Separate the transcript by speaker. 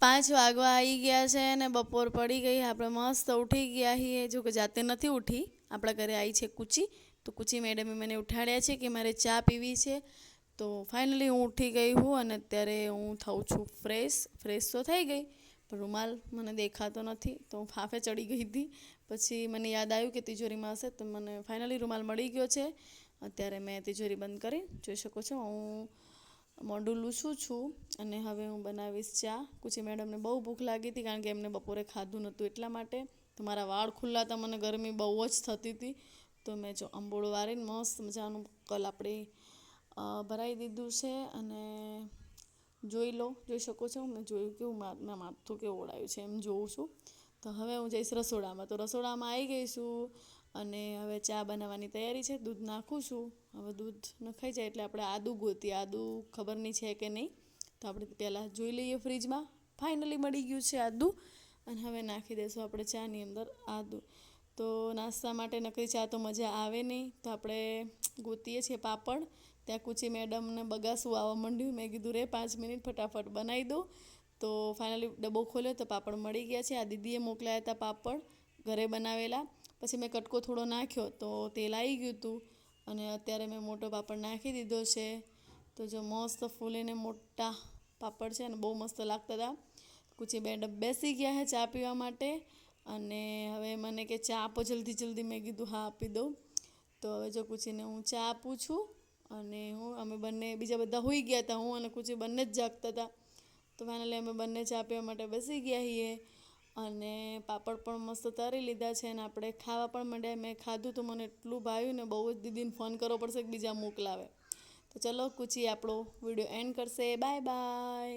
Speaker 1: 5 વાગવા આવી ગયા છે ને બપોર પડી ગઈ. આપણે મસ્ત ઉઠી ગયા છીએ. જો કે જાતે નથી ઉઠી, આપણા ઘરે આવી છે કૂચી. તો કૂચી મેડમે મને ઉઠાડ્યા છે કે મારે ચા પીવી છે. તો ફાઇનલી હું ઉઠી ગઈ હું અને અત્યારે હું થાઉં છું ફ્રેશ તો થઈ ગઈ, પણ રૂમાલ મને દેખાતો નથી. તો હું ફાફે ચડી ગઈ હતી. પછી મને યાદ આવ્યું કે તિજોરીમાં હશે, તો મને ફાઇનલી રૂમાલ મળી ગયો છે. અત્યારે મેં તિજોરી બંધ કરી, જોઈ શકો છો. હું મોઢું લૂછું છું અને હવે હું બનાવીશ ચા. કુચી મેડમને બહુ ભૂખ લાગી હતી, કારણ કે એમને બપોરે ખાધું નહોતું એટલા માટે. તો મારા વાળ ખુલ્લા હતા, મને ગરમી બહુ જ થતી હતી. તો મેં જો અંબોળ વાળીને મસ્ત મજાનું કલ આપણે ભરાઈ દીધું છે. અને જોઈ શકો છો. મેં જોયું કે મેં માથું કેવું ઓળાયું છે એમ જોઉં છું. તો હવે હું જઈશ રસોડામાં. તો રસોડામાં આવી ગઈ છું અને હવે ચા બનાવવાની તૈયારી છે. દૂધ નાખું છું. હવે દૂધ નખાઈ જાય એટલે આપણે આદું ગોતીએ. આદું ખબર નહીં છે કે નહીં, તો આપણે પહેલાં જોઈ લઈએ ફ્રીજમાં. ફાઇનલી મળી ગયું છે આદું. અને હવે નાખી દઈશું આપણે ચાની અંદર આદું. તો નાસ્તા માટે નકરી ચા તો મજા આવે નહીં, તો આપણે ગોતીએ છીએ પાપડ. ત્યાં કૂચી મેડમને બગાસું આવવા માંડ્યું. મેં કીધું રે 5 મિનિટ ફટાફટ બનાવી દો. તો ફાઇનલી ડબ્બો ખોલ્યો તો પાપડ મળી ગયા છે. આ દીદીએ મોકલાયા હતા પાપડ, ઘરે બનાવેલા. પછી મેં કટકો થોડો નાખ્યો તો તેલ આવી ગયું હતું. અને અત્યારે મેં મોટો પાપડ નાખી દીધો છે. તો જો મસ્ત ફૂલીને મોટા પાપડ છે અને બહુ મસ્ત લાગતા હતા. કૂચી મેડમ બેસી ગયા છે ચા પીવા માટે. અને હવે મને કે ચા આપો જલ્દી. મેં કીધું હા આપી દઉં. તો હવે જો કૂચીને હું ચા આપું છું. અને અમે બંને, બીજા બધા સૂઈ ગયા હતા, હું અને કૂચી બંને જ જાગતા હતા. તો ફાઇનલી અમે બંને ચા પીવા માટે બેસી ગયા છીએ. અને પાપડ પણ મસ્ત તળી લીધા છે અને આપણે ખાવા પણ માંડ્યા. મેં ખાધું તો મને એટલું ભાવ્યું ને, બહુ જ દીદીને ફોન કરવો પડશે કે બીજા મોકલાવે. તો ચલો, કૂચી આપણો વિડીયો એન્ડ કરશે. Bye bye.